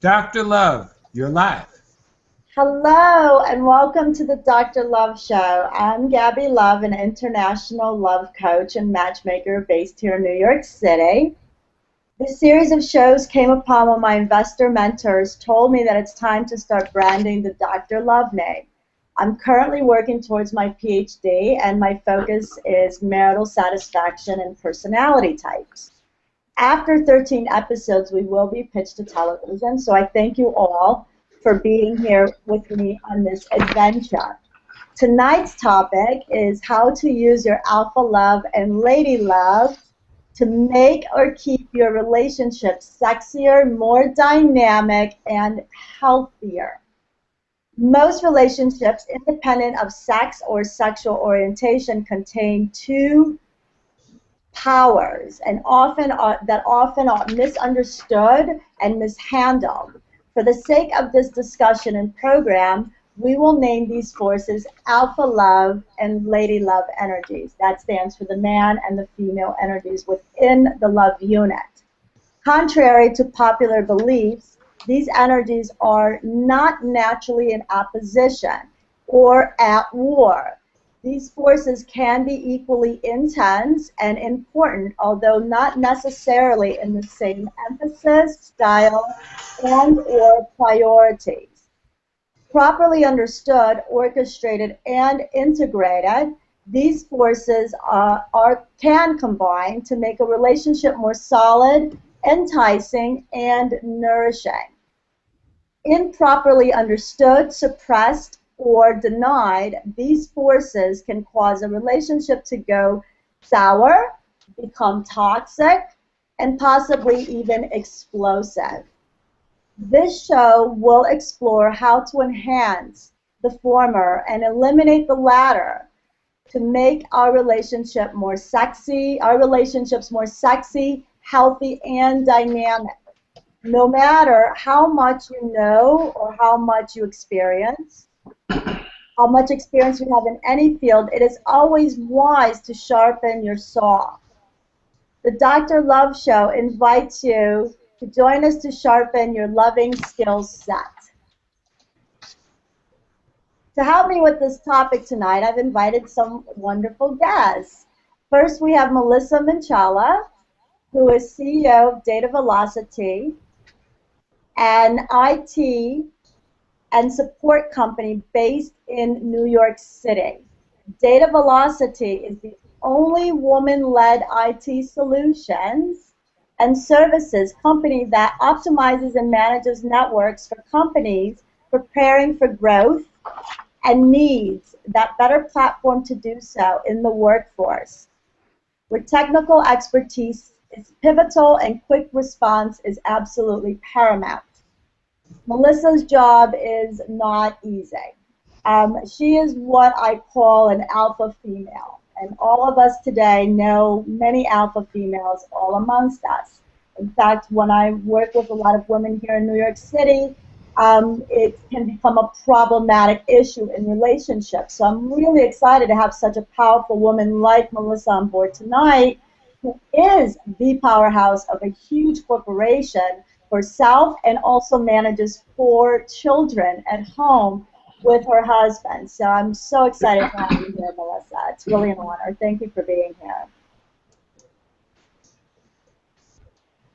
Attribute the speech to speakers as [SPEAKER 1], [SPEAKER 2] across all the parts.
[SPEAKER 1] Dr. Love, you're live.
[SPEAKER 2] Hello and welcome to the Dr. Love Show. I'm Gabby Love, an international love coach and matchmaker based here in New York City. This series of shows came upon when my investor mentors told me that it's time to start branding the Dr. Love name. I'm currently working towards my PhD, and my focus is marital satisfaction and personality types. After 13 episodes, we will be pitched to television, so I thank you all for being here with me on this adventure. Tonight's topic is how to use your AlphaLovve and LadyLove to make or keep your relationship sexier, more dynamic, and healthier. Most relationships, independent of sex or sexual orientation, contain two powers and often are misunderstood and mishandled. For the sake of this discussion and program, we will name these forces AlphaLovve and LadyLove energies. That stands for the man and the female energies within the love unit. Contrary to popular beliefs, these energies are not naturally in opposition or at war. These forces can be equally intense and important, although not necessarily in the same emphasis, style, and/or priorities. Properly understood, orchestrated, and integrated, these forces can combine to make a relationship more solid, enticing, and nourishing. Improperly understood, suppressed, or denied, these forces can cause a relationship to go sour, become toxic, and possibly even explosive. This show will explore how to enhance the former and eliminate the latter to make our relationships more sexy, healthy, and dynamic. No matter how much you know or how much you experience, how much experience you have in any field, it is always wise to sharpen your saw. The Dr. Love Show invites you to join us to sharpen your loving skills set. To help me with this topic tonight, I've invited some wonderful guests. First, we have Melissa Manchala, who is CEO of Data Velocity, an IT and support company based in New York City. Data Velocity is the only woman-led IT solutions and services company that optimizes and manages networks for companies preparing for growth and needs that better platform to do so in the workforce, where technical expertise is pivotal and quick response is absolutely paramount. Melissa's job is not easy. She is what I call an alpha female, and all of us today know many alpha females all amongst us. In fact, when I work with a lot of women here in New York City, it can become a problematic issue in relationships. So I'm really excited to have such a powerful woman like Melissa on board tonight, who is the powerhouse of a huge corporation herself and also manages 4 children at home with her husband. So I'm so excited to have you here, Melissa. It's really an honor. Thank you for being here.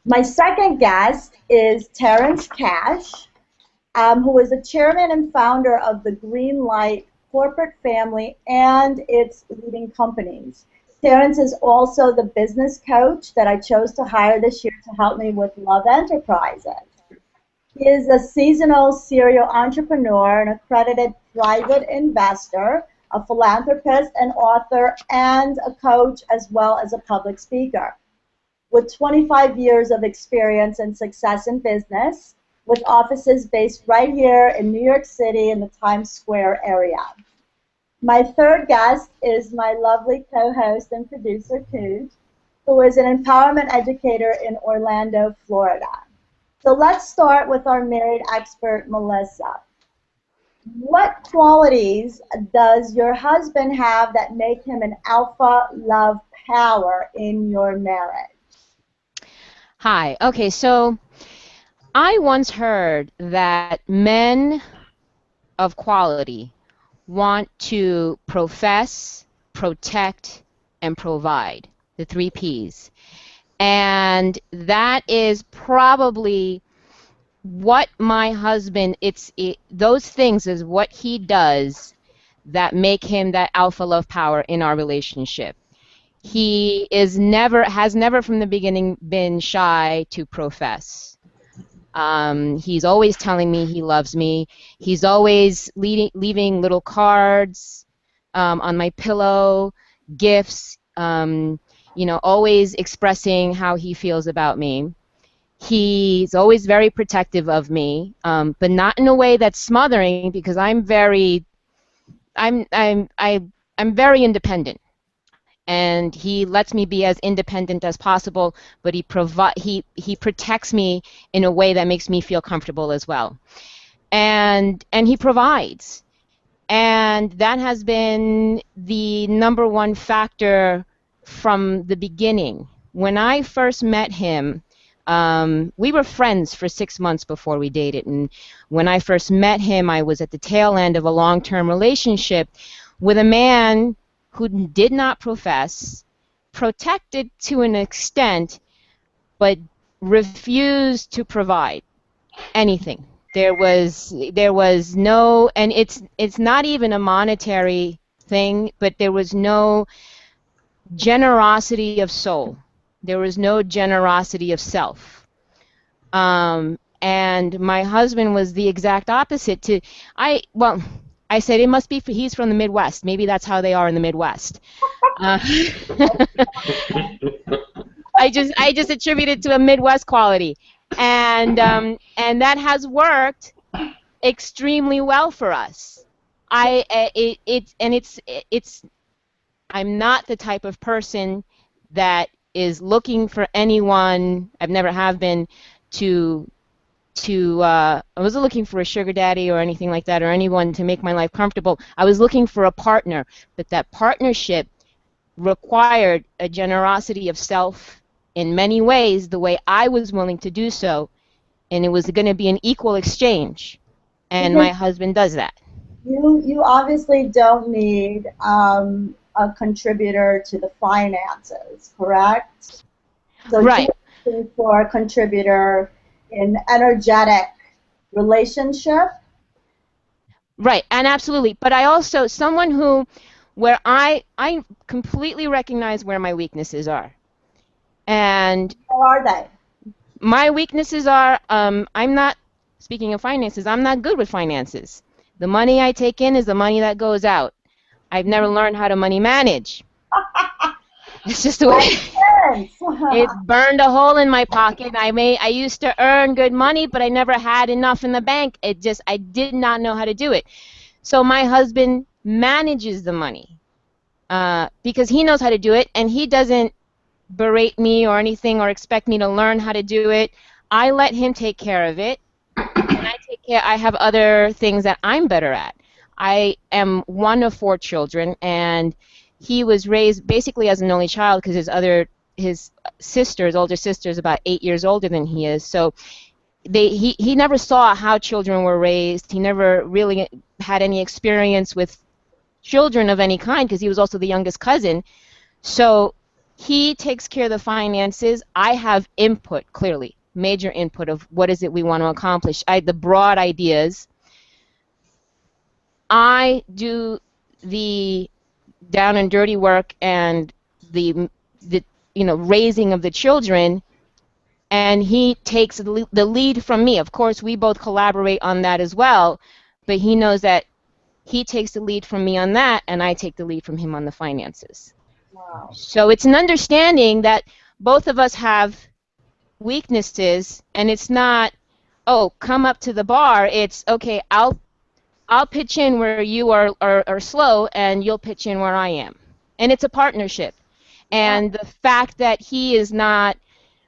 [SPEAKER 2] My second guest is Terrence Cash, who is the chairman and founder of the Green Light corporate family and its leading companies. Terrence is also the business coach that I chose to hire this year to help me with Love Enterprises. He is a seasonal serial entrepreneur, an accredited private investor, a philanthropist, an author, and a coach, as well as a public speaker. With 25 years of experience and success in business, with offices based right here in New York City in the Times Square area. My third guest is my lovely co-host and producer, Kirk, who is an empowerment educator in Orlando, Florida. So let's start with our married expert, Melissa. What qualities does your husband have that make him an alpha love power in your marriage?
[SPEAKER 3] Hi. Okay, so I once heard that men of quality want to profess, protect, and provide, the 3 Ps. And that is probably what my husband, those things is what he does that make him that alpha love power in our relationship. He has never from the beginning been shy to profess. He's always telling me he loves me. He's always leaving little cards on my pillow, gifts, always expressing how he feels about me. He's always very protective of me, but not in a way that's smothering, because I'm very independent, and he lets me be as independent as possible, but he protects me in a way that makes me feel comfortable as well. And he provides. And that has been the #1 factor from the beginning. When I first met him, we were friends for 6 months before we dated, and when I first met him, I was at the tail end of a long-term relationship with a man who did not profess, protected to an extent, but refused to provide anything. There was no, and it's not even a monetary thing, but there was no generosity of soul. There was no generosity of self. And my husband was the exact opposite. I said it must be he's from the Midwest. Maybe that's how they are in the Midwest. I just attribute it to a Midwest quality, and that has worked extremely well for us. I'm not the type of person that is looking for anyone. I've never have been I wasn't looking for a sugar daddy or anything like that, or anyone to make my life comfortable. I was looking for a partner, but that partnership required a generosity of self in many ways, the way I was willing to do so, and it was going to be an equal exchange, and my husband does that.
[SPEAKER 2] You obviously don't need a contributor to the finances, correct? So
[SPEAKER 3] right.
[SPEAKER 2] You're looking for a contributor in energetic relationship.
[SPEAKER 3] Right, and absolutely. But I also, someone where I completely recognize where my weaknesses are. And
[SPEAKER 2] How are they?
[SPEAKER 3] my weaknesses are, I'm not, speaking of finances, I'm not good with finances. The money I take in is the money that goes out. I've never learned how to money manage. It's just the way it burned a hole in my pocket. I used to earn good money, but I never had enough in the bank. I did not know how to do it. So my husband manages the money because he knows how to do it, and he doesn't berate me or anything or expect me to learn how to do it. I let him take care of it, and I have other things that I'm better at. I am one of 4 children, and he was raised basically as an only child because his older sister is about 8 years older than he is. So he never saw how children were raised. He never really had any experience with children of any kind because he was also the youngest cousin. So he takes care of the finances. I have input, clearly, major input of what is it we want to accomplish. The broad ideas. I do the down and dirty work and the raising of the children, and he takes the lead from me. Of course, we both collaborate on that as well, but he knows that he takes the lead from me on that, and I take the lead from him on the finances.
[SPEAKER 2] Wow.
[SPEAKER 3] So it's an understanding that both of us have weaknesses, and it's not, oh, come up to the bar. It's, okay, I'll pitch in where you are slow, and you'll pitch in where I am. And it's a partnership. And the fact that he is not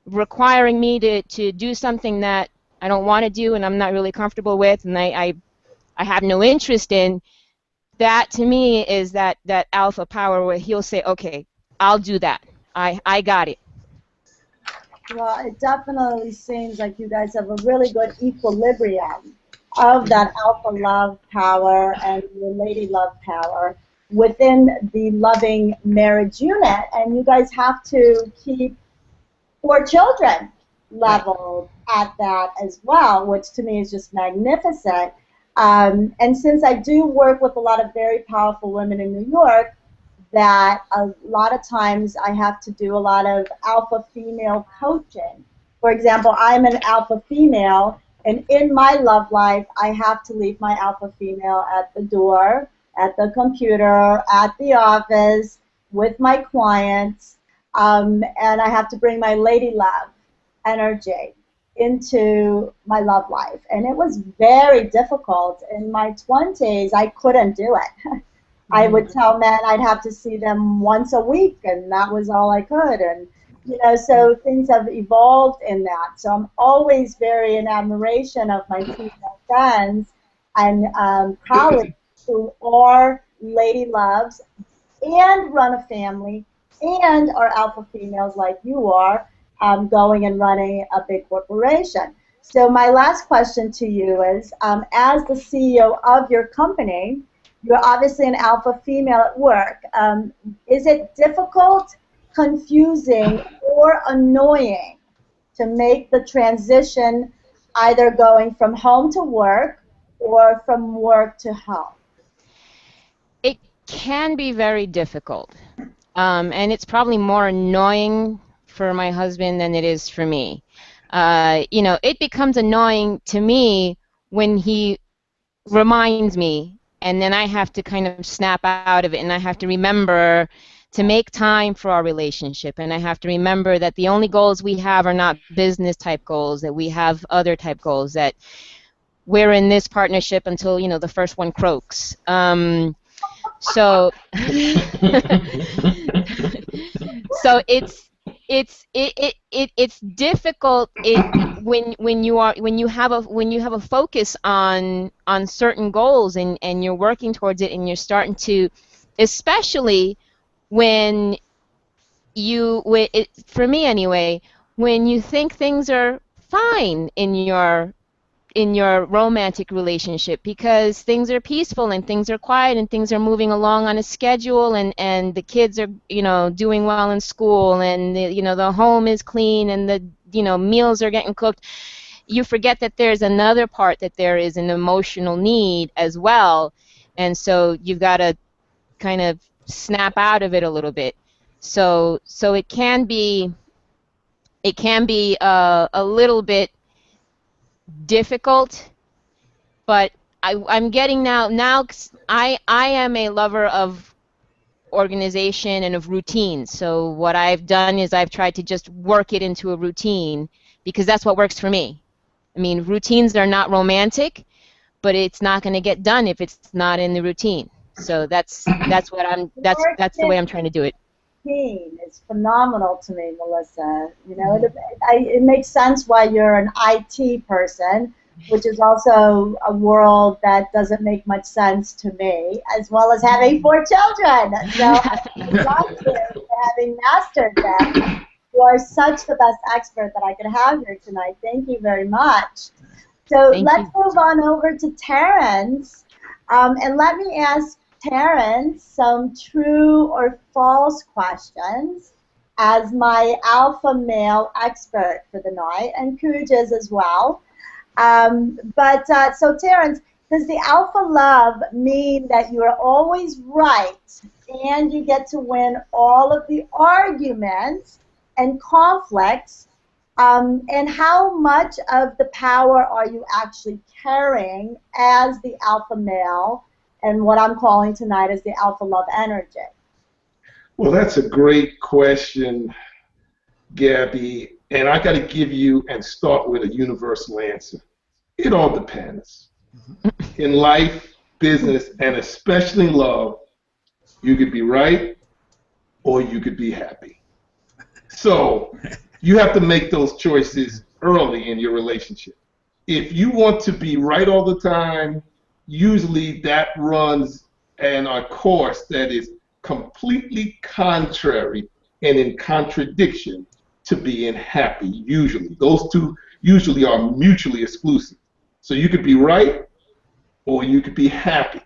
[SPEAKER 3] requiring me to do something that I don't want to do and I'm not really comfortable with and I have no interest in, that to me is that alpha power where he'll say, okay, I'll do that. I got it.
[SPEAKER 2] Well, it definitely seems like you guys have a really good equilibrium of that alpha love power and your lady love power within the loving marriage unit, and you guys have to keep 4 children leveled at that as well, which to me is just magnificent. And since I do work with a lot of very powerful women in New York, that a lot of times I have to do a lot of alpha female coaching. For example, I'm an alpha female, and in my love life, I have to leave my alpha female at the door, at the computer, at the office, with my clients, and I have to bring my lady love energy into my love life. And it was very difficult. In my 20s, I couldn't do it. I would tell men I'd have to see them once a week, and that was all I could. And you know, so things have evolved in that. So I'm always very in admiration of my female friends and colleagues who are lady loves and run a family and are alpha females like you are, going and running a big corporation. So my last question to you is, as the CEO of your company, you're obviously an alpha female at work. Is it difficult, confusing, or annoying to make the transition either going from home to work or from work to home?
[SPEAKER 3] It can be very difficult, and it's probably more annoying for my husband than it is for me. You know, it becomes annoying to me when he reminds me, and then I have to kind of snap out of it, and I have to remember to make time for our relationship, and I have to remember that the only goals we have are not business type goals, that we have other type goals, that we're in this partnership until, you know, the first one croaks. So so it's difficult when you have a focus on certain goals, and you're working towards it, and you're starting to, especially when for me anyway, when you think things are fine in your romantic relationship, because things are peaceful and things are quiet and things are moving along on a schedule, and the kids are, you know, doing well in school, and you know, the home is clean, and the, you know, meals are getting cooked, you forget that there's another part, that there is an emotional need as well, and so you've got to kind of snap out of it a little bit. So it can be a little bit difficult, but I'm getting now I am a lover of organization and of routine. So what I've done is I've tried to just work it into a routine, because that's what works for me. I mean, routines are not romantic, but it's not going to get done if it's not in the routine. So that's the way I'm trying to do it.
[SPEAKER 2] Is phenomenal to me, Melissa. You know, it makes sense why you're an IT person, which is also a world that doesn't make much sense to me, as well as having 4 children. So I love you for having mastered that. You are such the best expert that I could have here tonight. Thank you very much. So let's move on over to Terrence, and let me ask Terrence some true or false questions as my alpha male expert for the night, and Cujas as well. So Terrence, does the alpha love mean that you are always right and you get to win all of the arguments and conflicts? And how much of the power are you actually carrying as the alpha male, and what I'm calling tonight is the alpha love energy?
[SPEAKER 4] Well, that's a great question, Gabby, and I got to give you and start with a universal answer. It all depends. In life, business, and especially love, you could be right or you could be happy. So you have to make those choices early in your relationship. If you want to be right all the time, usually that runs in a course that is completely contrary and in contradiction to being happy, usually. Those two usually are mutually exclusive. So you could be right or you could be happy.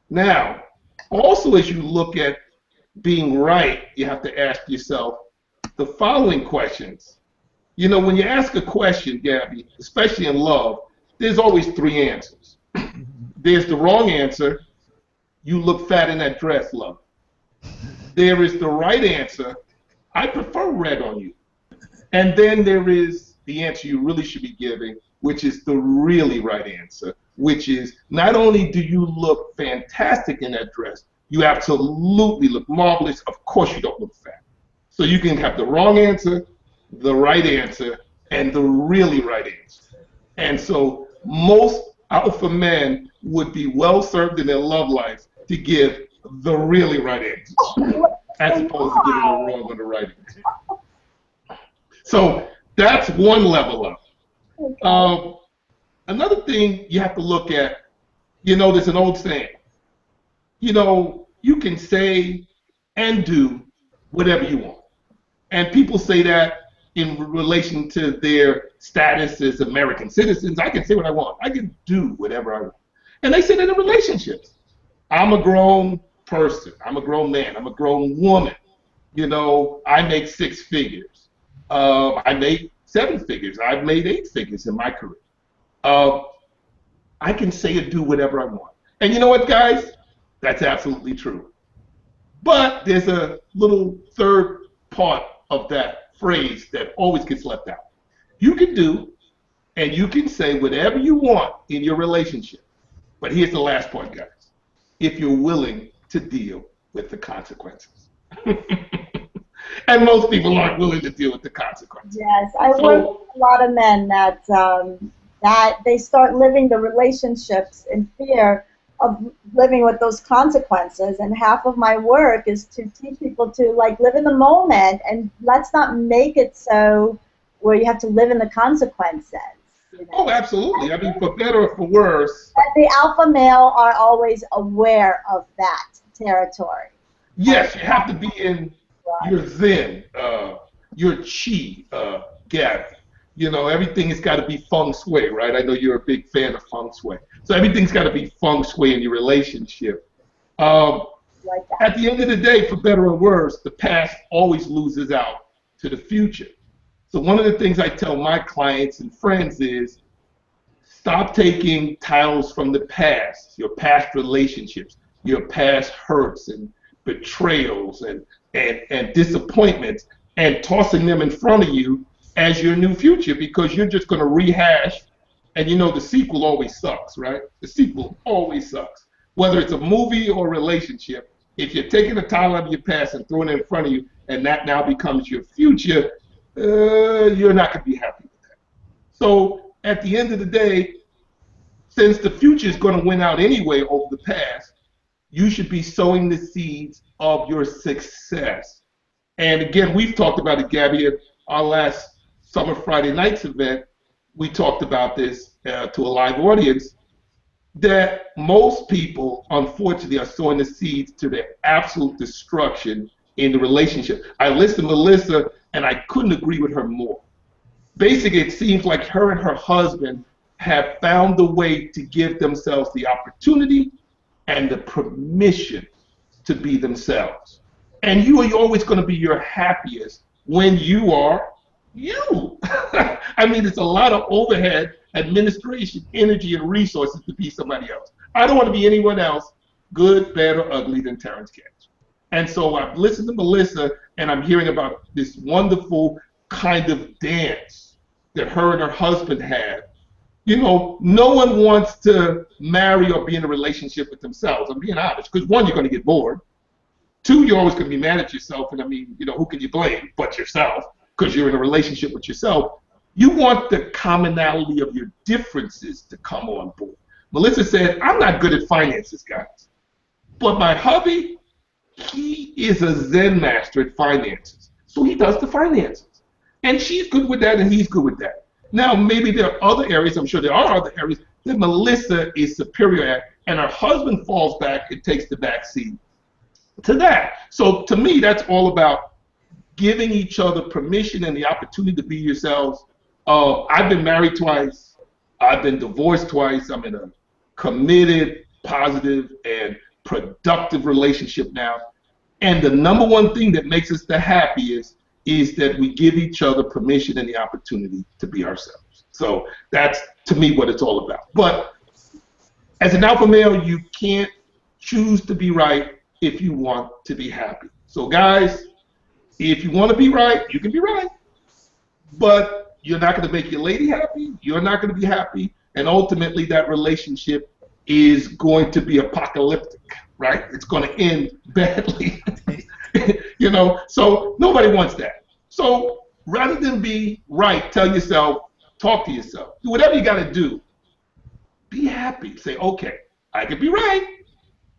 [SPEAKER 4] Now, also as you look at being right, you have to ask yourself the following questions. You know, when you ask a question, Gabby, especially in love, there's always three answers. There's the wrong answer. You look fat in that dress, love. There is the right answer. I prefer red on you. And then there is the answer you really should be giving, which is the really right answer, which is not only do you look fantastic in that dress, you absolutely look marvelous. Of course you don't look fat. So you can have the wrong answer, the right answer, and the really right answer. And so most alpha men would be well served in their love life to give the really right answer, as opposed to giving the wrong or the right answer. So that's one level up. Another thing you have to look at, you know, there's an old saying, you know, you can say and do whatever you want. And people say that in relation to their status as American citizens. I can say what I want. I can do whatever I want. And they say that in relationships. I'm a grown person. I'm a grown man. I'm a grown woman. You know, I make 6 figures. I make 7 figures. I've made 8 figures in my career. I can say and do whatever I want. And you know what, guys? That's absolutely true. But there's a little third part of that phrase that always gets left out. You can do and you can say whatever you want in your relationship. But here's the last part, guys. If you're willing to deal with the consequences. And most people aren't willing to deal with the consequences.
[SPEAKER 2] Yes, I work with a lot of men that that they start living the relationships in fear of living with those consequences. And half of my work is to teach people to like live in the moment, and let's not make it so where you have to live in the consequences. You know?
[SPEAKER 4] Oh, absolutely. I mean, for better or for worse.
[SPEAKER 2] And the alpha male are always aware of that territory.
[SPEAKER 4] Yes, you have to be in your zen, your chi, Gabby. You know, everything has got to be feng shui, right? I know you're a big fan of feng shui. So everything's got to be feng shui in your relationship. At the end of the day, for better or worse, the past always loses out to the future. So one of the things I tell my clients and friends is stop taking titles from the past, your past relationships, your past hurts and betrayals and disappointments, and tossing them in front of you as your new future, because you're just going to rehash. And you know the sequel always sucks, right? The sequel always sucks. Whether it's a movie or a relationship, if you're taking a title out of your past and throwing it in front of you, and that now becomes your future, you're not going to be happy with that. So at the end of the day, since the future is going to win out anyway over the past, you should be sowing the seeds of your success. And again, we've talked about it, Gabby, at our last Summer Friday Nights event. We talked about this to a live audience, that most people, unfortunately, are sowing the seeds to their absolute destruction in the relationship. I listened to Melissa, and I couldn't agree with her more. Basically, it seems like her and her husband have found a way to give themselves the opportunity and the permission to be themselves. And you are always going to be your happiest when you are you. I mean, it's a lot of overhead, administration, energy, and resources to be somebody else. I don't want to be anyone else, good, bad, or ugly, than Terrence Cash. And so I've listened to Melissa, and I'm hearing about this wonderful kind of dance that her and her husband had. You know, no one wants to marry or be in a relationship with themselves. I'm being honest, because 1, you're going to get bored. 2, you're always going to be mad at yourself, and I mean, you know, who can you blame but yourself, because you're in a relationship with yourself. You want the commonality of your differences to come on board. Melissa said, I'm not good at finances, guys, but my hubby, he is a Zen master at finances, so he does the finances. And she's good with that, and he's good with that. Now, maybe there are other areas, I'm sure there are other areas, that Melissa is superior at, and her husband falls back and takes the back seat to that. So to me, that's all about giving each other permission and the opportunity to be yourselves. I've been married twice. I've been divorced twice. I'm in a committed, positive, and productive relationship now. And the number one thing that makes us the happiest is that we give each other permission and the opportunity to be ourselves. So that's, to me, what it's all about. But as an alpha male, you can't choose to be right if you want to be happy. So guys, if you want to be right, you can be right. But you're not going to make your lady happy. You're not going to be happy. And ultimately, that relationship is going to be apocalyptic, right? It's going to end badly. You know, so nobody wants that. So rather than be right, tell yourself, talk to yourself. Do whatever you got to do. Be happy. Say, okay, I could be right,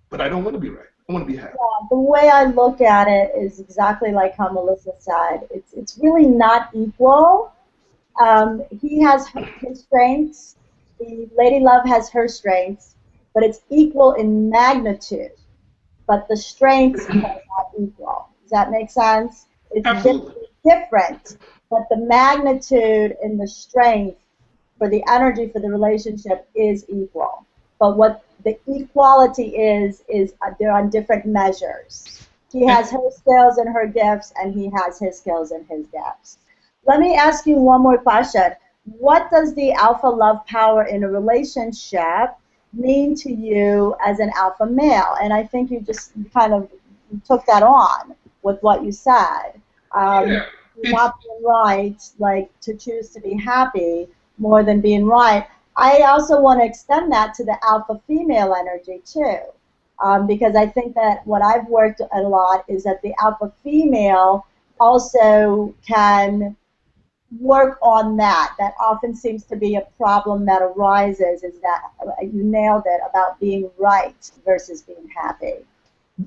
[SPEAKER 4] but I don't want to be right. I want to be happy.
[SPEAKER 2] Yeah, the way I look at it is exactly like how Melissa said. It's really not equal. He has his strengths. The LadyLove has her strengths, but it's equal in magnitude. But the strengths are not equal. Does that make sense? It's different, but the magnitude and the strength for the energy for the relationship is equal. But what the equality is they're on different measures. She has her skills and her gifts, and he has his skills and his gifts. Let me ask you one more question. What does the alpha love power in a relationship mean to you as an alpha male? And I think you just kind of took that on with what you said. Not being right, like to choose to be happy more than being right. I also want to extend that to the alpha female energy too, because I think that what I've worked a lot is that the alpha female also can work on that. That often seems to be a problem that arises, is that you nailed it about being right versus being happy.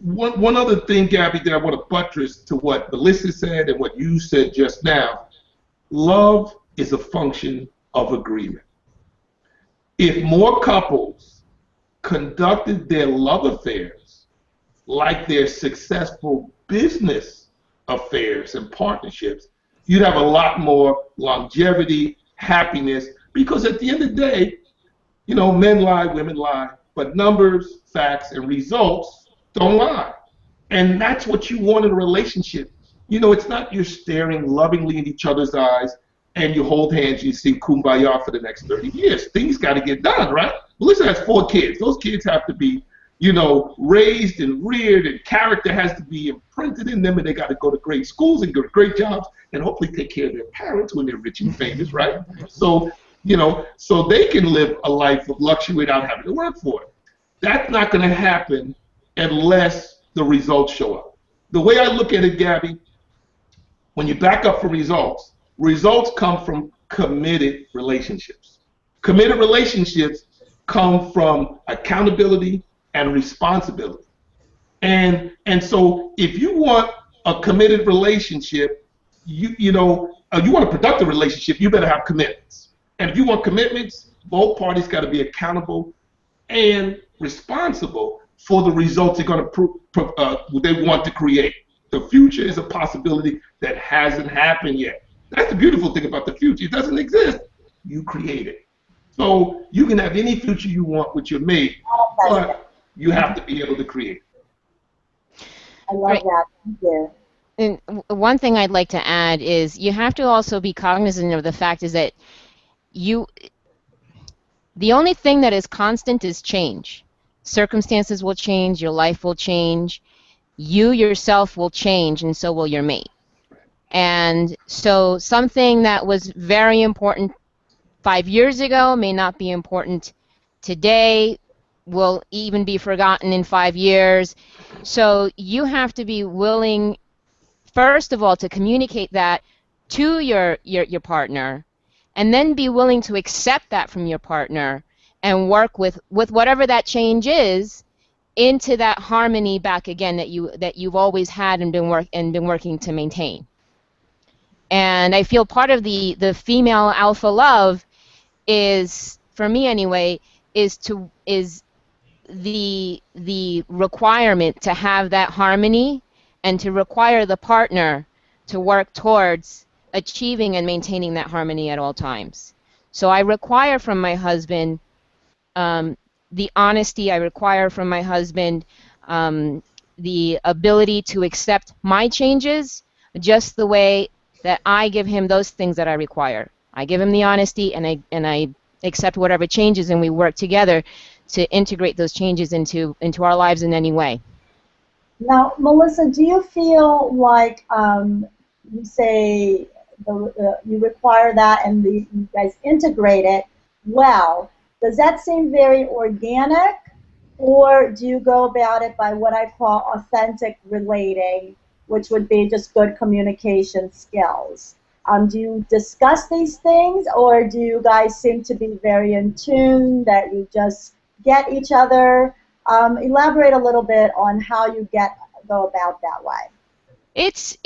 [SPEAKER 4] One other thing, Gabby, that I want to buttress to what Melissa said and what you said just now. Love is a function of agreement. If more couples conducted their love affairs like their successful business affairs and partnerships, you'd have a lot more longevity, happiness, because at the end of the day, you know, men lie, women lie, but numbers, facts, and results don't lie. And that's what you want in a relationship. You know, it's not you're staring lovingly in each other's eyes and you hold hands, you sing Kumbaya for the next 30 years. Things got to get done, right? Melissa has 4 kids. Those kids have to be, you know, raised and reared, and character has to be imprinted in them, and they got to go to great schools and go to great jobs and hopefully take care of their parents when they're rich and famous, right? So, you know, so they can live a life of luxury without having to work for it. That's not going to happen unless the results show up. The way I look at it, Gabby, when you back up for results, results come from committed relationships. Committed relationships come from accountability and responsibility. And so if you want a committed relationship, you want a productive relationship, you better have commitments. And if you want commitments, both parties got to be accountable and responsible for the results they're going to they want to create. The future is a possibility that hasn't happened yet. That's the beautiful thing about the future. It doesn't exist. You create it. So you can have any future you want with your mate, but you have to be able to create it.
[SPEAKER 2] I love that. Thank you.
[SPEAKER 3] And one thing I'd like to add is you have to also be cognizant of the fact is that the only thing that is constant is change. Circumstances will change, your life will change, you yourself will change, and so will your mate. And so something that was very important 5 years ago may not be important today, will even be forgotten in 5 years. So you have to be willing, first of all, to communicate that to your partner, and then be willing to accept that from your partner and work with whatever that change is into that harmony back again that you've always had and been working to maintain. And I feel part of the female alpha love is, for me anyway, is the requirement to have that harmony and to require the partner to work towards achieving and maintaining that harmony at all times. So I require from my husband the honesty. I require from my husband the ability to accept my changes just the way that I give him those things that I require. I give him the honesty, and I accept whatever changes, and we work together to integrate those changes into our lives in any way.
[SPEAKER 2] Now, Melissa, do you feel like you say you require that and you guys integrate it well? Does that seem very organic, or do you go about it by what I call authentic relating, which would be just good communication skills? Do you discuss these things, or do you guys seem to be very in tune, that you just get each other? Elaborate a little bit on how you go about that way.
[SPEAKER 3] It's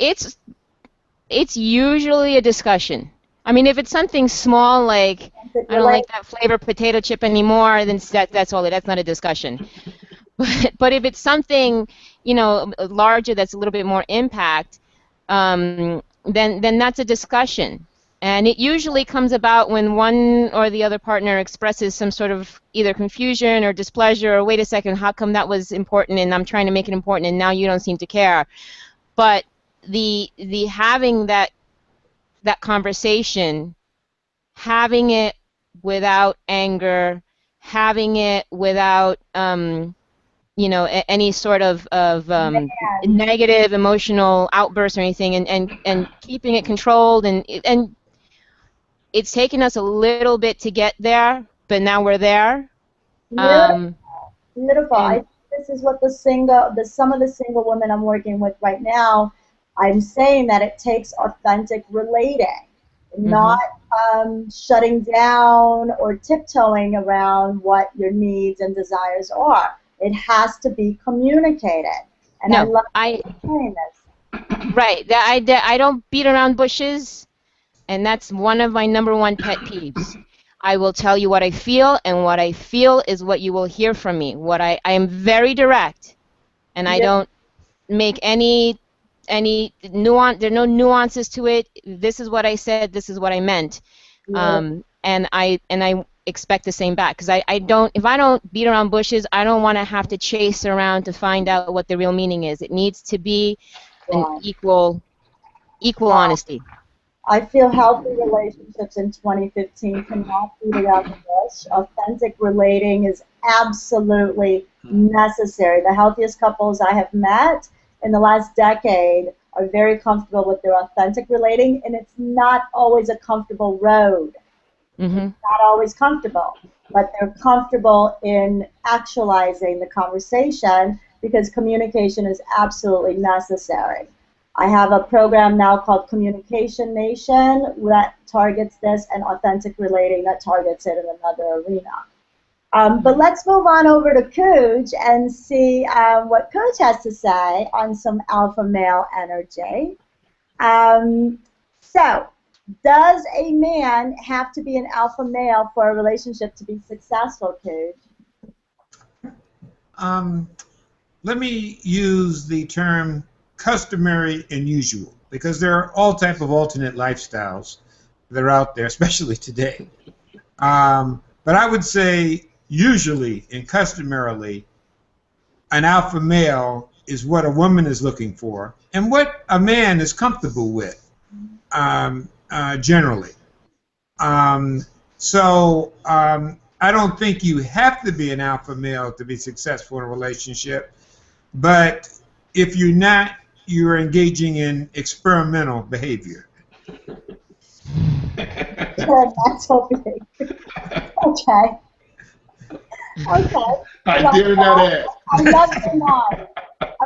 [SPEAKER 3] usually a discussion. I mean, if it's something small like I don't like that flavor potato chip anymore, then that's all. That's not a discussion. But if it's something, you know, larger, that's a little bit more impact, then that's a discussion. And it usually comes about when one or the other partner expresses some sort of either confusion or displeasure, or wait a second, how come that was important and I'm trying to make it important and now you don't seem to care. But the having that conversation, having it without anger, having it without you know, any sort of negative emotional outburst or anything, and keeping it controlled, and it's taken us a little bit to get there, but now we're there.
[SPEAKER 2] Beautiful. I think this is what some of the single women I'm working with right now, I'm saying that it takes authentic relating, not shutting down or tiptoeing around what your needs and desires are. It has to be communicated. And
[SPEAKER 3] no,
[SPEAKER 2] I love saying this.
[SPEAKER 3] Right. I don't beat around bushes, and that's one of my #1 pet peeves. I will tell you what I feel, and what I feel is what you will hear from me. I am very direct, and I don't make any nuance. There are no nuances to it. This is what I said. This is what I meant. And I expect the same back, because if I don't beat around bushes, I don't want to have to chase around to find out what the real meaning is. It needs to be an equal honesty.
[SPEAKER 2] I feel healthy relationships in 2015 cannot beat around the bush. Authentic relating is absolutely necessary. The healthiest couples I have met in the last decade are very comfortable with their authentic relating, and it's not always a comfortable road. It's not always comfortable, but they're comfortable in actualizing the conversation, because communication is absolutely necessary. I have a program now called Communication Nation that targets this, and authentic relating that targets it in another arena. But let's move on over to Cooge and see what Cooge has to say on some alpha male energy. So, does a man have to be an alpha male for a relationship to be successful, Cooge?
[SPEAKER 1] Let me use the term customary and usual, because there are all type of alternate lifestyles that are out there, especially today. But I would say usually and customarily, an alpha male is what a woman is looking for and what a man is comfortable with, generally. So I don't think you have to be an alpha male to be successful in a relationship, but if you're not, you're engaging in experimental behavior.
[SPEAKER 2] That's okay. Okay.
[SPEAKER 4] I dare not ask.
[SPEAKER 2] I love the nod.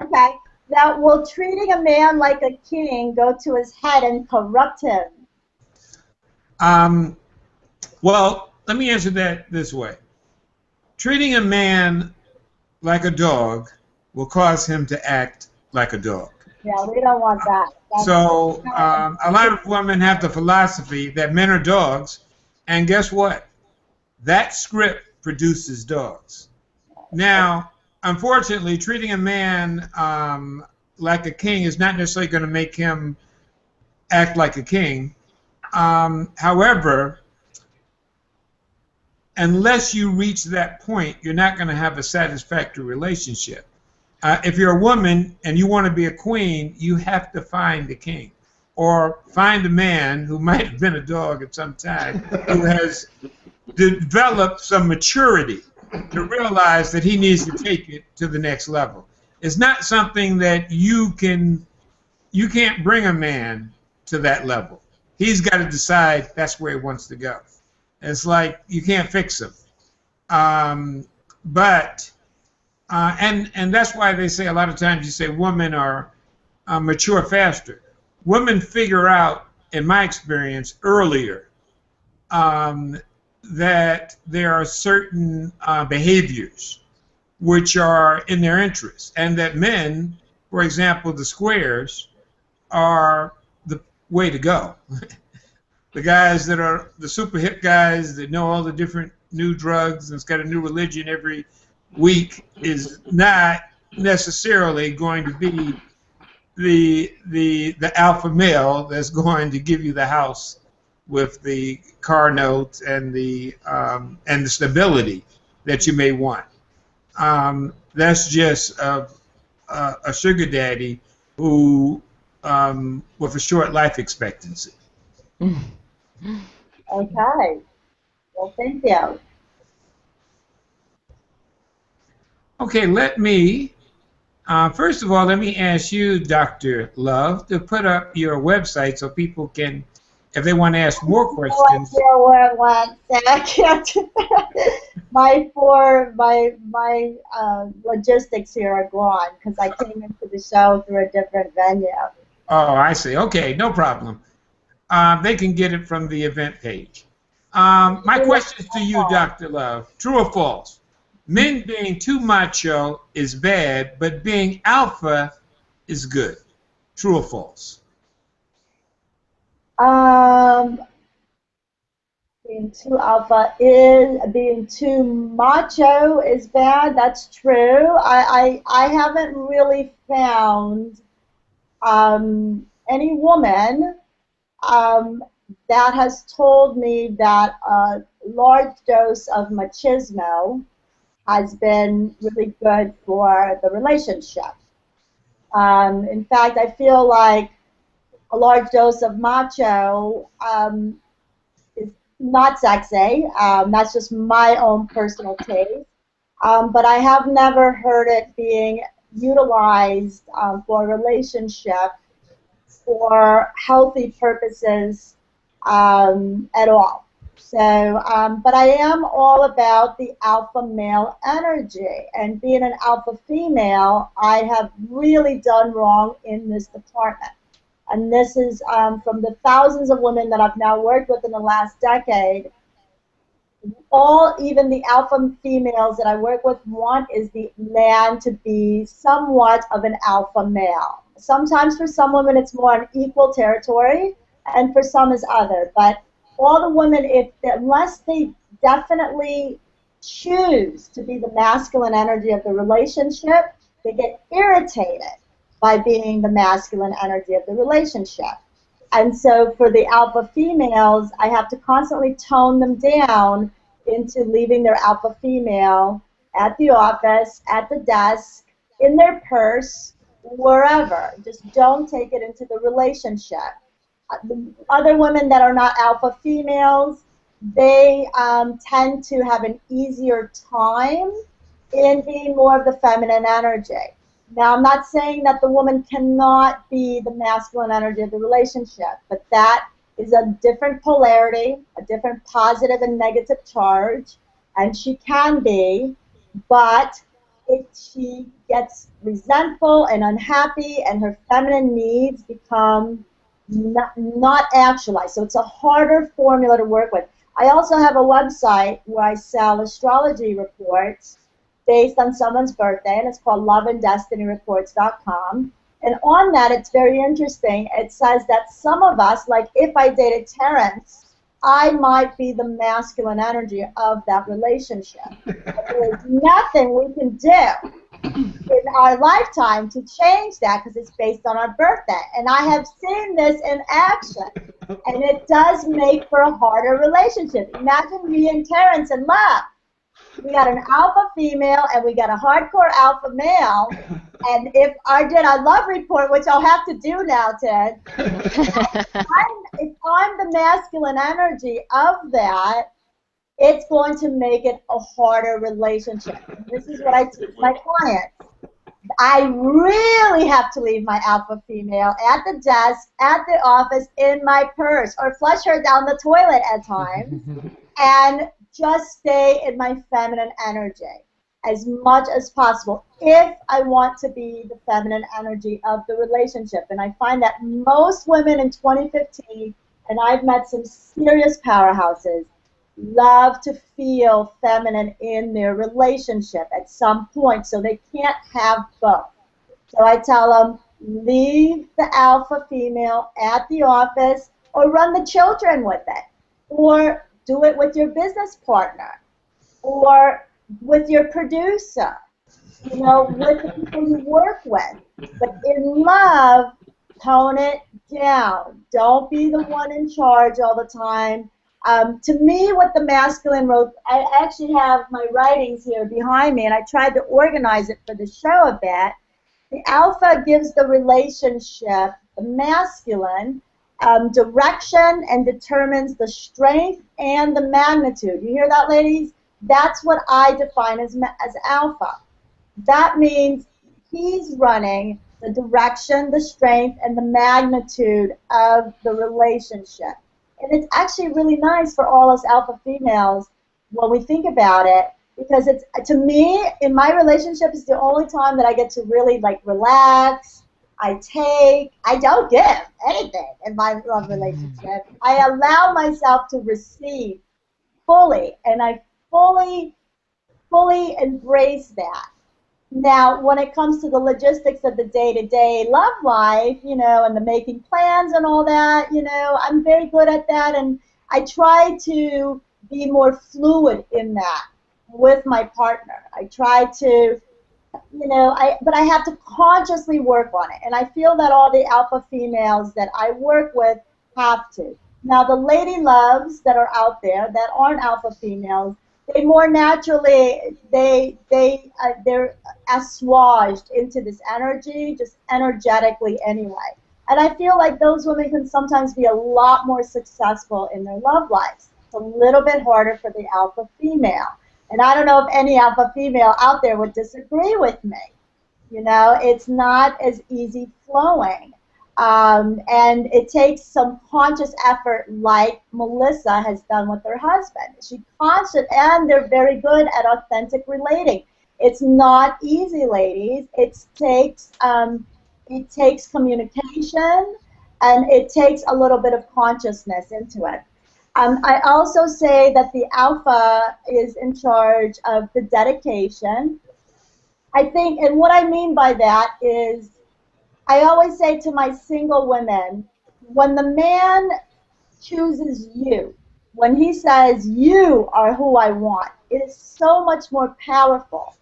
[SPEAKER 2] Okay. Now, will treating a man like a king go to his head and corrupt him?
[SPEAKER 1] Well, let me answer that this way. Treating a man like a dog will cause him to act like a dog.
[SPEAKER 2] Yeah, we don't want that.
[SPEAKER 1] So a lot of women have the philosophy that men are dogs, and guess what? That script produces dogs. Now, unfortunately, treating a man like a king is not necessarily going to make him act like a king. However, unless you reach that point, you're not going to have a satisfactory relationship. If you're a woman and you want to be a queen, you have to find a king, or find a man who might have been a dog at some time, who has developed some maturity to realize that he needs to take it to the next level. It's not something that you can't bring a man to that level. He's got to decide that's where he wants to go. It's like you can't fix him. And that's why they say a lot of times you say women are mature faster. Women figure out, in my experience, earlier that there are certain behaviors which are in their interest, and that men, for example, the squares, are the way to go. The guys that are the super hip guys that know all the different new drugs and it's got a new religion every week is not necessarily going to be the alpha male that's going to give you the house with the car note and the stability that you may want. That's just a sugar daddy who with a short life expectancy.
[SPEAKER 2] Okay. Well, thank you.
[SPEAKER 1] Okay, let me first of all, let me ask you, Dr. Love, to put up your website so people can, if they want to ask more questions.
[SPEAKER 2] No idea where it went. I can't. my logistics here are gone because I came into the show through a different venue.
[SPEAKER 1] Oh, I see. Okay, no problem. They can get it from the event page. My question to you, Dr. Love, true or false? Men being too macho is bad, but being alpha is good. True or false?
[SPEAKER 2] Being too alpha is, being too macho is bad. That's true. I haven't really found any woman that has told me that a large dose of machismo has been really good for the relationship. In fact, I feel like a large dose of macho is not sexy. That's just my own personal taste. But I have never heard it being utilized for a relationship for healthy purposes at all. So, but I am all about the alpha male energy, and being an alpha female, I have really done wrong in this department. And this is from the thousands of women that I've now worked with in the last decade. Even the alpha females that I work with want is the man to be somewhat of an alpha male. Sometimes for some women it's more an equal territory, and for some is other. But all the women, unless they definitely choose to be the masculine energy of the relationship, they get irritated by being the masculine energy of the relationship. And so for the alpha females, I have to constantly tone them down into leaving their alpha female at the office, at the desk, in their purse, wherever. Just don't take it into the relationship. Other women that are not alpha females, they tend to have an easier time in being more of the feminine energy. Now, I'm not saying that the woman cannot be the masculine energy of the relationship, but that is a different polarity, a different positive and negative charge, and she can be, but if she gets resentful and unhappy and her feminine needs become not actualized. So it's a harder formula to work with. I also have a website where I sell astrology reports based on someone's birthday, and it's called loveanddestinyreports.com. And on that, it's very interesting. It says that some of us, like if I dated Terrence, I might be the masculine energy of that relationship. There's nothing we can do in our lifetime to change that because it's based on our birthday. And I have seen this in action. And it does make for a harder relationship. Imagine me and Terrence in love. We got an alpha female and we got a hardcore alpha male. And if I did a love report, which I'll have to do now, Ted, if I'm the masculine energy of that, it's going to make it a harder relationship. And this is what I teach my clients. I really have to leave my alpha female at the desk, at the office, in my purse, or flush her down the toilet at times, and just stay in my feminine energy as much as possible if I want to be the feminine energy of the relationship. And I find that most women in 2015, and I've met some serious powerhouses, love to feel feminine in their relationship at some point, so they can't have both. So I tell them, leave the alpha female at the office, or run the children with it, or do it with your business partner, or with your producer, you know, with the people you work with. But in love, tone it down. Don't be the one in charge all the time. To me, what the masculine wrote, I actually have my writings here behind me, and I tried to organize it for the show a bit. The alpha gives the relationship, the masculine, direction and determines the strength and the magnitude. You hear that, ladies? That's what I define as alpha. That means he's running the direction, the strength, and the magnitude of the relationship. And it's actually really nice for all us alpha females when we think about it, because it's, to me, in my relationship, it's the only time that I get to really like relax. I don't give anything in my love relationship. I allow myself to receive fully, and I fully embrace that. Now, when it comes to the logistics of the day-to-day love life, you know, and the making plans and all that, you know, I'm very good at that, and I try to be more fluid in that with my partner. I try to, you know, but I have to consciously work on it, and I feel that all the alpha females that I work with have to. Now, the lady loves that are out there that aren't alpha females, they more naturally, they're assuaged into this energy, just energetically anyway. And I feel like those women can sometimes be a lot more successful in their love lives. It's a little bit harder for the alpha female. And I don't know if any alpha female out there would disagree with me. You know, it's not as easy flowing. And it takes some conscious effort like Melissa has done with her husband. She conscious, and they're very good at authentic relating. It's not easy, ladies. It takes communication, and it takes a little bit of consciousness into it. I also say that the alpha is in charge of the dedication. I think, and what I mean by that is, I always say to my single women, when the man chooses you, when he says, you are who I want, it is so much more powerful.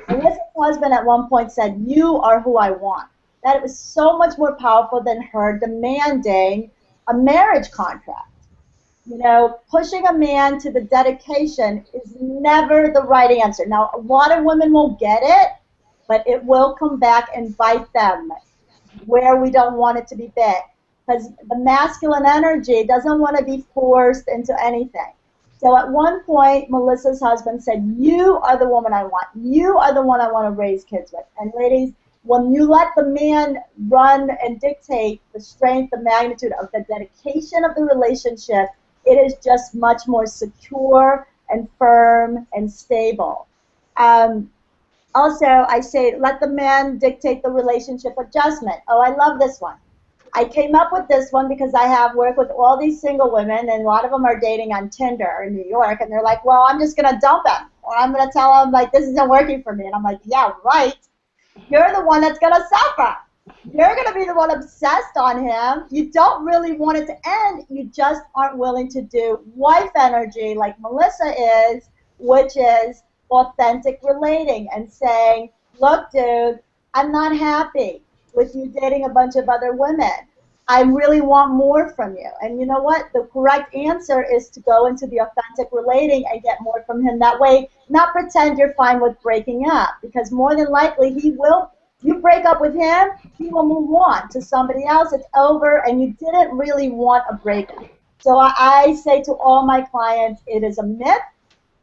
[SPEAKER 2] Melissa's husband at one point said, you are who I want. That it was so much more powerful than her demanding a marriage contract. You know, pushing a man to the dedication is never the right answer. Now, a lot of women will get it, but it will come back and bite them where we don't want it to be bit. Because the masculine energy doesn't want to be forced into anything. So at one point, Melissa's husband said, you are the woman I want. You are the one I want to raise kids with. And ladies, when you let the man run and dictate the strength, the magnitude of the dedication of the relationship, it is just much more secure and firm and stable. Also, I say, let the man dictate the relationship adjustment. Oh, I love this one. I came up with this one because I have worked with all these single women, and a lot of them are dating on Tinder in New York, and they're like, well, I'm just going to dump him, or I'm going to tell him, like, this isn't working for me. And I'm like, yeah, right. You're the one that's going to suffer. You're going to be the one obsessed on him. You don't really want it to end. You just aren't willing to do wife energy like Melissa is, which is authentic relating and saying, look, dude, I'm not happy with you dating a bunch of other women. I really want more from you. And you know what? The correct answer is to go into the authentic relating and get more from him. That way, not pretend you're fine with breaking up, because more than likely he will. You break up with him, he will move on to somebody else. It's over, and you didn't really want a breakup. So I say to all my clients, it is a myth.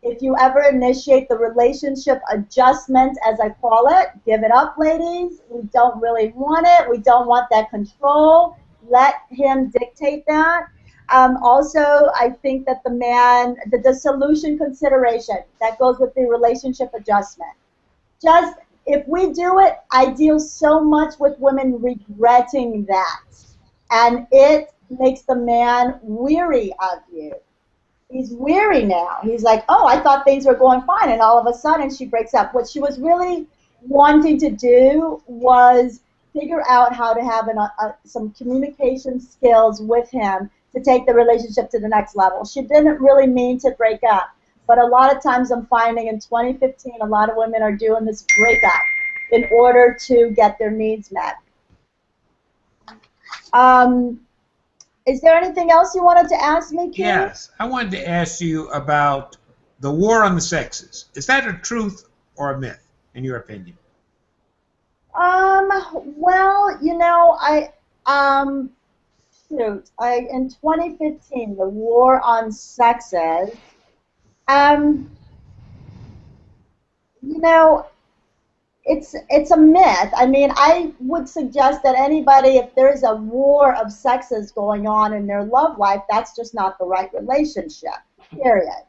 [SPEAKER 2] If you ever initiate the relationship adjustment, as I call it, give it up, ladies. We don't really want it. We don't want that control. Let him dictate that. Also, I think that the man, the solution consideration, that goes with the relationship adjustment. Just, if we do it, I deal so much with women regretting that. And it makes the man weary of you. He's weary now. He's like, oh, I thought things were going fine, and all of a sudden she breaks up. What she was really wanting to do was figure out how to have some communication skills with him to take the relationship to the next level. She didn't really mean to break up, but a lot of times I'm finding in 2015 a lot of women are doing this breakup in order to get their needs met. Is there anything else you wanted to ask me, Kirk?
[SPEAKER 1] Yes, I wanted to ask you about the war on the sexes. Is that a truth or a myth, in your opinion?
[SPEAKER 2] Well, you know, in 2015, the war on sexes, you know, it's a myth. I mean, I would suggest that anybody, if there's a war of sexes going on in their love life, that's just not the right relationship, period.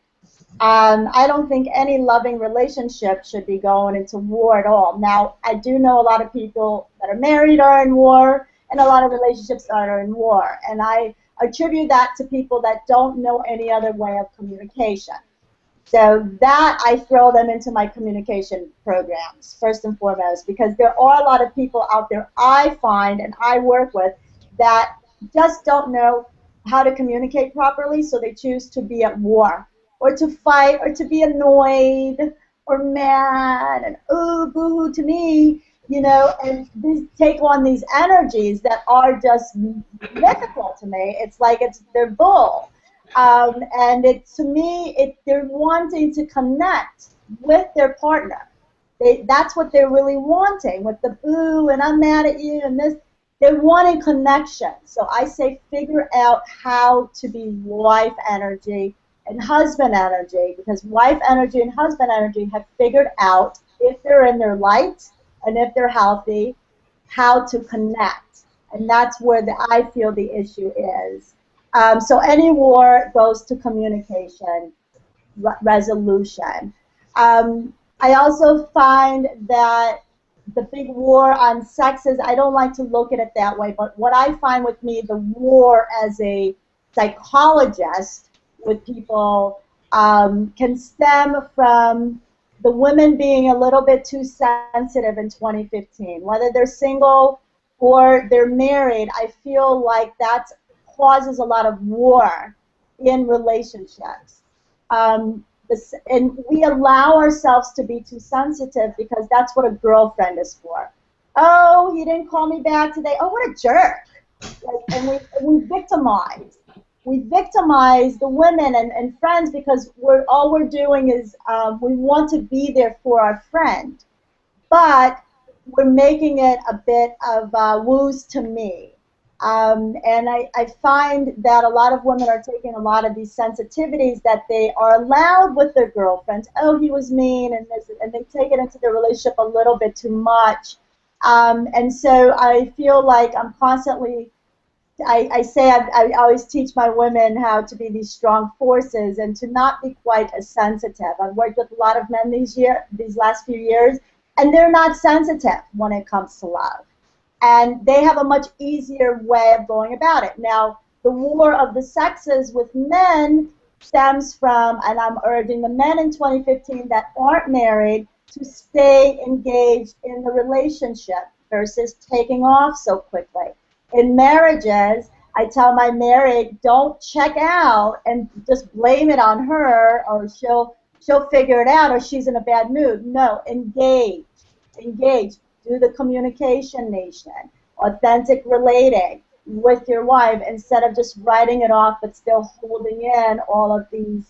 [SPEAKER 2] I don't think any loving relationship should be going into war at all. Now, I do know a lot of people that are married are in war, and a lot of relationships that are in war. And I attribute that to people that don't know any other way of communication. So that, I throw them into my communication programs, first and foremost, because there are a lot of people out there I find and I work with that just don't know how to communicate properly, so they choose to be at war, or to fight, or to be annoyed, or mad, and ooh, boo-hoo to me, you know, and these take on these energies that are just mythical to me. It's like they're bull. And to me, they're wanting to connect with their partner. That's what they're really wanting, with the boo and I'm mad at you and this. They're wanting connection. So I say figure out how to be wife energy and husband energy, because wife energy and husband energy have figured out, if they're in their light and if they're healthy, how to connect. And that's where I feel the issue is. So any war goes to communication, resolution. I also find that the big war on sexes, I don't like to look at it that way, but what I find with me, the war as a psychologist with people can stem from the women being a little bit too sensitive in 2015. Whether they're single or they're married, I feel like that causes a lot of war in relationships. And we allow ourselves to be too sensitive because that's what a girlfriend is for. Oh, he didn't call me back today. Oh, what a jerk. And we victimize. We victimize the women and friends because all we're doing is we want to be there for our friend. But we're making it a bit of woos to me. And I find that a lot of women are taking a lot of these sensitivities that they are allowed with their girlfriends. Oh, he was mean, and this, and they take it into their relationship a little bit too much. And so I feel like I'm constantly, I always teach my women how to be these strong forces and to not be quite as sensitive. I've worked with a lot of men these last few years, and they're not sensitive when it comes to love. And they have a much easier way of going about it. Now, the war of the sexes with men stems from, and I'm urging the men in 2015 that aren't married to stay engaged in the relationship versus taking off so quickly. In marriages, I tell my married, don't check out and just blame it on her, or she'll figure it out, or she's in a bad mood. No, engage. engage. Do the communication nation, authentic relating with your wife instead of just writing it off but still holding in all of these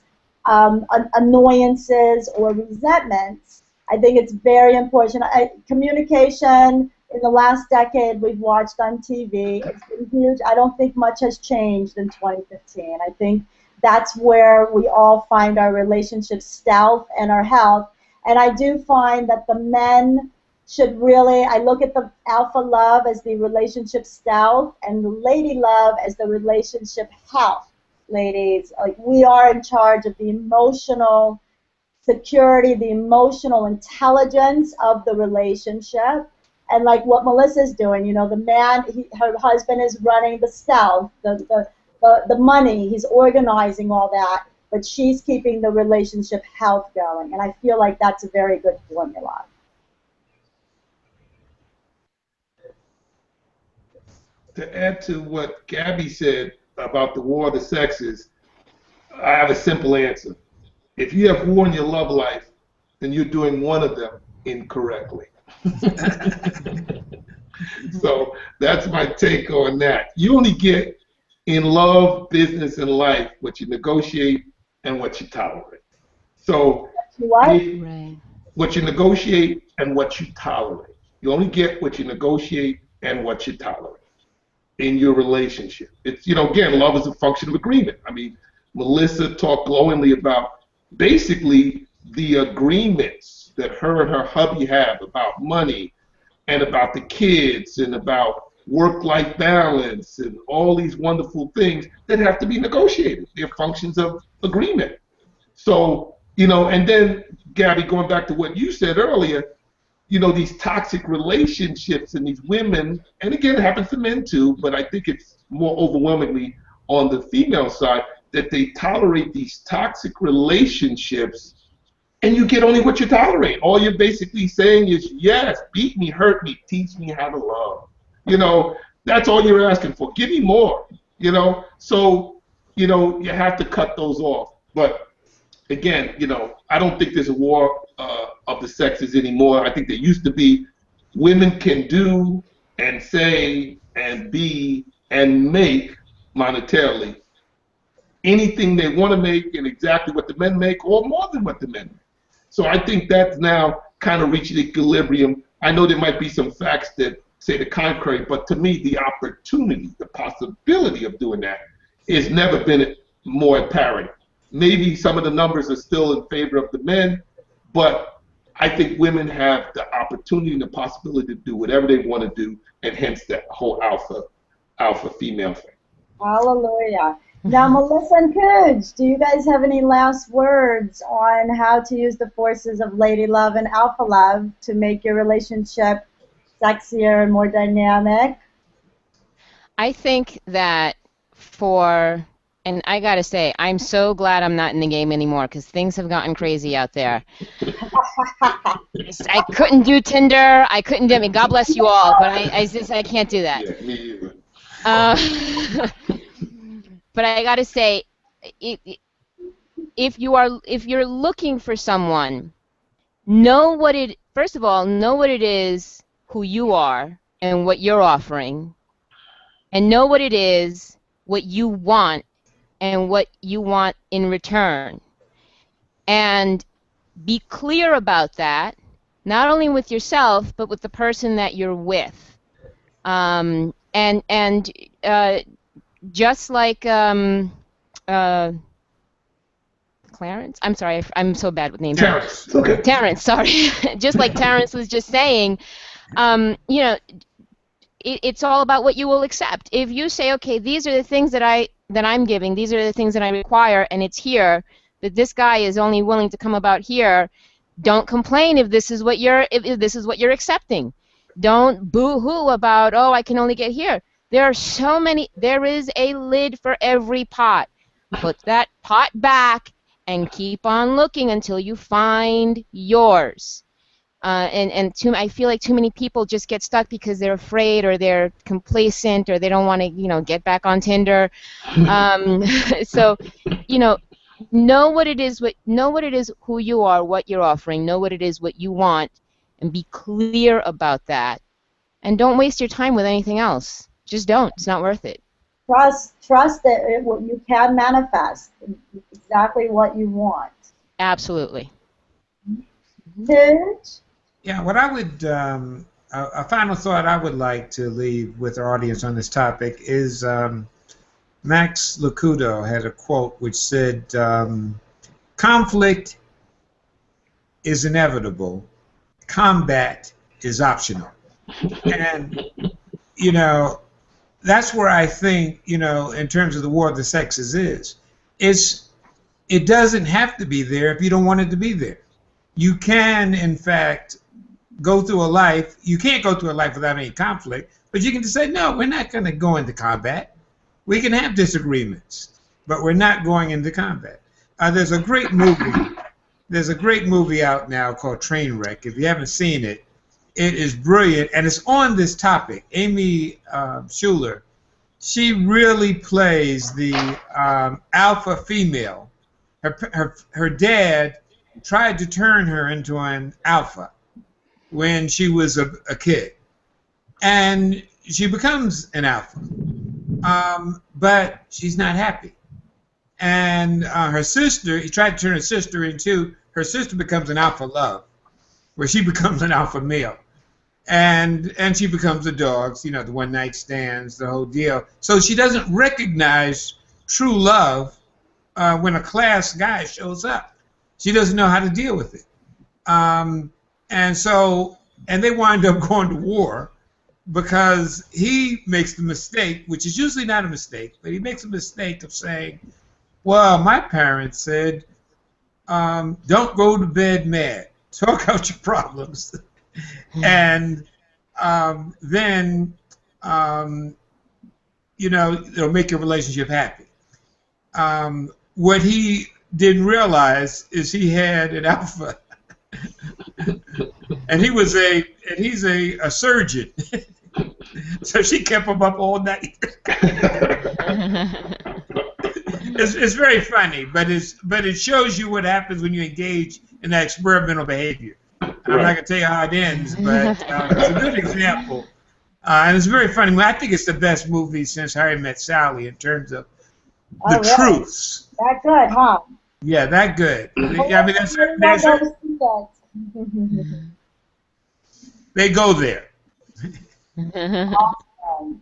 [SPEAKER 2] annoyances or resentments. I think it's very important. Communication in the last decade we've watched on TV, it's been huge. I don't think much has changed in 2015. I think that's where we all find our relationship stealth and our health. And I do find that the men should really, I look at the AlphaLovve as the relationship stealth and the LadyLove as the relationship health. Ladies, like, we are in charge of the emotional security, the emotional intelligence of the relationship. And like what Melissa's doing, you know, the man, her husband is running the stealth, the money, he's organizing all that, but she's keeping the relationship health going. And I feel like that's a very good formula.
[SPEAKER 4] To add to what Gabby said about the war of the sexes, I have a simple answer. If you have war in your love life, then you're doing one of them incorrectly. So that's my take on that. You only get in love, business, and life what you negotiate and what you tolerate. So what you negotiate and what you tolerate. You only get what you negotiate and what you tolerate in your relationship. It's, you know, again, love is a function of agreement. I mean, Melissa talked glowingly about basically the agreements that her and her hubby have about money and about the kids and about work-life balance and all these wonderful things that have to be negotiated. They're functions of agreement. So, you know, and then, Gabby, going back to what you said earlier, you know, these toxic relationships and these women, and again, it happens to men too, but I think it's more overwhelmingly on the female side, that they tolerate these toxic relationships, and you get only what you tolerate. All you're basically saying is, yes, beat me, hurt me, teach me how to love. You know, that's all you're asking for. Give me more, you know. So, you know, you have to cut those off. But again, you know, I don't think there's a war of the sexes anymore. I think there used to be. Women can do and say and be and make monetarily anything they want to make and exactly what the men make or more than what the men make. So I think that's now kind of reached equilibrium. I know there might be some facts that say the contrary, but to me the opportunity, the possibility of doing that has never been more apparent. Maybe some of the numbers are still in favor of the men, but I think women have the opportunity and the possibility to do whatever they want to do, and hence that whole alpha female thing.
[SPEAKER 2] Hallelujah. Now, Melissa and Coach, do you guys have any last words on how to use the forces of LadyLove and AlphaLovve to make your relationship sexier and more dynamic?
[SPEAKER 3] I think that and I gotta say, I'm so glad I'm not in the game anymore because things have gotten crazy out there. I couldn't do Tinder. I couldn't do it. God bless you all, but I can't do that.
[SPEAKER 4] Yeah, me either.
[SPEAKER 3] But I gotta say, if you're looking for someone, first of all, know what it is, who you are, and what you're offering, and know what it is, what you want, and what you want in return. And be clear about that, not only with yourself, but with the person that you're with. Just like Clarence, I'm sorry, I'm so bad with names.
[SPEAKER 4] Terrence, okay.
[SPEAKER 3] Terrence, sorry. Just like Terrence was just saying, you know, it's all about what you will accept. If you say, okay, these are the things that I'm giving, these are the things that I require, and it's here, but this guy is only willing to come about here, don't complain if this is what you're accepting. Don't boo-hoo about, oh, I can only get here. There is a lid for every pot. Put that pot back and keep on looking until you find yours. I feel like too many people just get stuck because they're afraid or they're complacent or they don't want to, you know, get back on Tinder. So, you know what it is, who you are, what you're offering. Know what it is, what you want, and be clear about that. And don't waste your time with anything else. Just don't. It's not worth it.
[SPEAKER 2] Trust that you can manifest exactly what you want.
[SPEAKER 3] Absolutely.
[SPEAKER 2] Huge.
[SPEAKER 1] Yeah, what I would, a final thought I would like to leave with our audience on this topic is Max Lucado had a quote which said, conflict is inevitable, combat is optional. And, you know, that's where I think, you know, in terms of the war of the sexes it doesn't have to be there if you don't want it to be there. You can, in fact, go through a life. You can't go through a life without any conflict, but you can just say, no, we're not going to go into combat. We can have disagreements, but we're not going into combat. There's a great movie. There's a great movie out now called Trainwreck. If you haven't seen it, it is brilliant, and it's on this topic. Amy Schuler, she really plays the alpha female. Her dad tried to turn her into an alpha when she was a kid, and she becomes an alpha, but she's not happy. And her sister, he tried to turn her sister into, her sister becomes an AlphaLovve, where she becomes an alpha male. And she becomes a dog, you know, the one night stands, the whole deal. So she doesn't recognize true love when a class guy shows up. She doesn't know how to deal with it. And they wind up going to war because he makes the mistake, which is usually not a mistake, but he makes a mistake of saying, well, my parents said, don't go to bed mad. Talk out your problems. And then, you know, it'll make your relationship happy. What he didn't realize is he had an alpha, and he's a surgeon. So she kept him up all night. It's very funny, but it shows you what happens when you engage in that experimental behavior. And I'm not going to tell you how it ends, but it's a good example. And it's very funny. I think it's the best movie since Harry Met Sally in terms of the truths.
[SPEAKER 2] That good, huh?
[SPEAKER 1] Yeah, that good. I mean, they go there.
[SPEAKER 2] Awesome.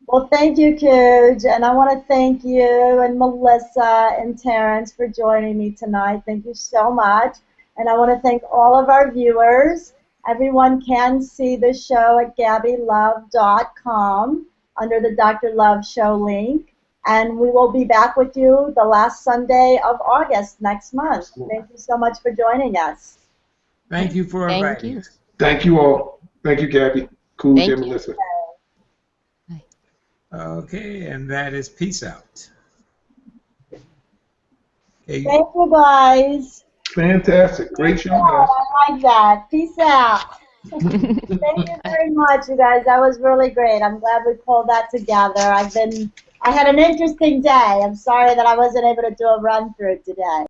[SPEAKER 2] Well, thank you, Kuj, and I want to thank you and Melissa and Terrence for joining me tonight. Thank you so much. And I want to thank all of our viewers. Everyone can see the show at GabbyLove.com under the Dr. Love Show link. And we will be back with you the last Sunday of August next month. Thank you so much for joining us.
[SPEAKER 1] Thank you for inviting us.
[SPEAKER 4] Thank you all. Thank you, Gabby. Cool, and Melissa.
[SPEAKER 1] Okay, and that is peace out. Okay.
[SPEAKER 2] Thank you, guys.
[SPEAKER 4] Fantastic. Great show, guys.
[SPEAKER 2] I like that. Peace out. Thank you very much, you guys. That was really great. I'm glad we pulled that together. I had an interesting day. I'm sorry that I wasn't able to do a run through today.